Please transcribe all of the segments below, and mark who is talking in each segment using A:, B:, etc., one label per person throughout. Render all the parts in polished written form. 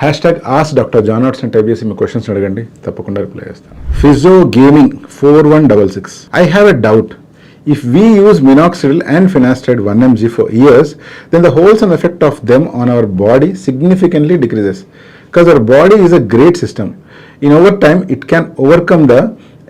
A: #AskDrJohnWatson type చేసి మీ questions అడగండి, తప్పకుండా రిప్లై చేస్తాను. Piezo gaming 4166. I have a doubt. If we use minoxidil and finasteride 1 mg for years, then the wholesome effect of them on our body significantly decreases. Because our body is a great system. In over time, it can overcome the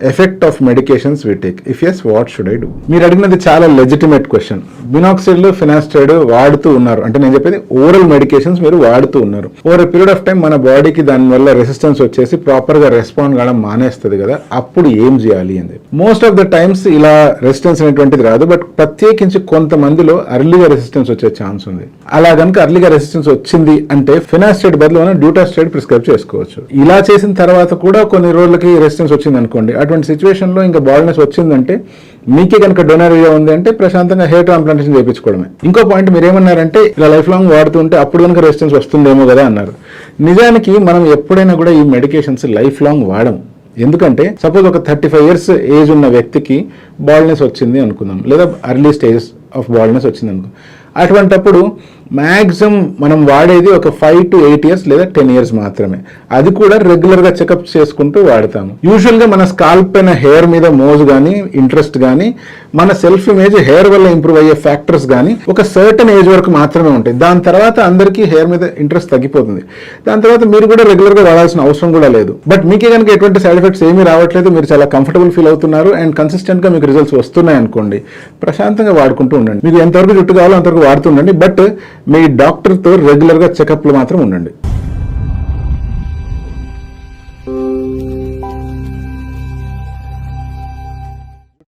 A: effect of medications we take. If yes, what should I do? మీరు అడిగినది చాలా legitimate question. Minoxidil, finasteride వాడుతూ ఉన్నారు అంటే నేను చెప్పేది oral medications మీరు వాడుతూ ఉన్నారు. Over a period of time మన బాడీకి దానివల్ల రెసిస్టెన్స్ వచ్చేసి ప్రాపర్గా రెస్పాండ్ కావడం మానేస్తుంది కదా, అప్పుడు ఏం చేయాలి అని. మోస్ట్ ఆఫ్ ద టైమ్స్ ఇలా రెసిస్టెన్స్ అనేటువంటిది రాదు, బట్ ప్రత్యేకించి కొంతమందిలో అర్లీగా రెసిస్టెన్స్ వచ్చే ఛాన్స్ ఉంది. అలా కనుక అర్లీగా రెసిస్టెన్స్ వచ్చింది అంటే ఫినాస్టైడ్ బదులు మనం డ్యూటాస్టైడ్ ప్రిస్క్రైబ్ చేసుకోవచ్చు. ఇలా చేసిన తర్వాత కూడా కొన్ని రోజులకి రెసిస్టెన్స్ వచ్చింది అనుకోండి, అటువంటి సిచ్యువేషన్లో ఇంకా బాల్నెస్ వచ్చిందంటే మీకే కనుక డొనరియా ఉంది అంటే ప్రశాంతంగా హెయిర్ ట్రాన్స్ప్లాంటేషన్ చేయించుకోవడమే. ఇంకో పాయింట్ మీరు ఏమన్నారంటే ఇలా లైఫ్ లాంగ్ వాడుతుంటే అప్పుడు కనుక రెసిస్టెన్స్ వస్తుందేమో కదా అన్నారు. నిజానికి మనం ఎప్పుడైనా కూడా ఈ మెడికేషన్స్ లైఫ్ లాంగ్ వాడము. ఎందుకంటే సపోజ్ ఒక 35 years ఏజ్ ఉన్న వ్యక్తికి బాల్నెస్ వచ్చింది అనుకుందాం, లేదా అర్లీ స్టేజెస్ ఆఫ్ బాల్నెస్ వచ్చింది అనుకుందాం. అటువంటప్పుడు మ్యాక్సిమం మనం వాడేది ఒక 5 to 8 years లేదా 10 years మాత్రమే. అది కూడా రెగ్యులర్గా చెకప్ చేసుకుంటూ వాడతాము. యూజువల్గా మన స్కాల్ప్ పైన హెయిర్ మీద మోజు కానీ ఇంట్రెస్ట్ కానీ మన సెల్ఫ్ ఇమేజ్ హెయిర్ వల్ల ఇంప్రూవ్ అయ్యే ఫ్యాక్టర్స్ కానీ ఒక సర్టన్ ఏజ్ వరకు మాత్రమే ఉంటాయి. దాని తర్వాత అందరికీ హెయిర్ మీద ఇంట్రెస్ట్ తగ్గిపోతుంది. దాని తర్వాత మీరు కూడా రెగ్యులర్గా వాడాల్సిన అవసరం కూడా లేదు. బట్ మీకే కనుక ఎటువంటి సైడ్ ఎఫెక్ట్స్ ఏమీ రావట్లేదు, మీరు చాలా కంఫర్టబుల్ ఫీల్ అవుతున్నారు అండ్ కన్సిస్టెంట్గా మీకు రిజల్ట్స్ వస్తున్నాయి అనుకోండి, ప్రశాంతంగా వాడుకుంటూ ఉండండి. మీకు ఎంతవరకు జుట్టు కావాలో అంతవరకు వాడుతుండండి, బట్ మీ డాక్టర్తో రెగ్యులర్గా చెకప్లు మాత్రం ఉండండి.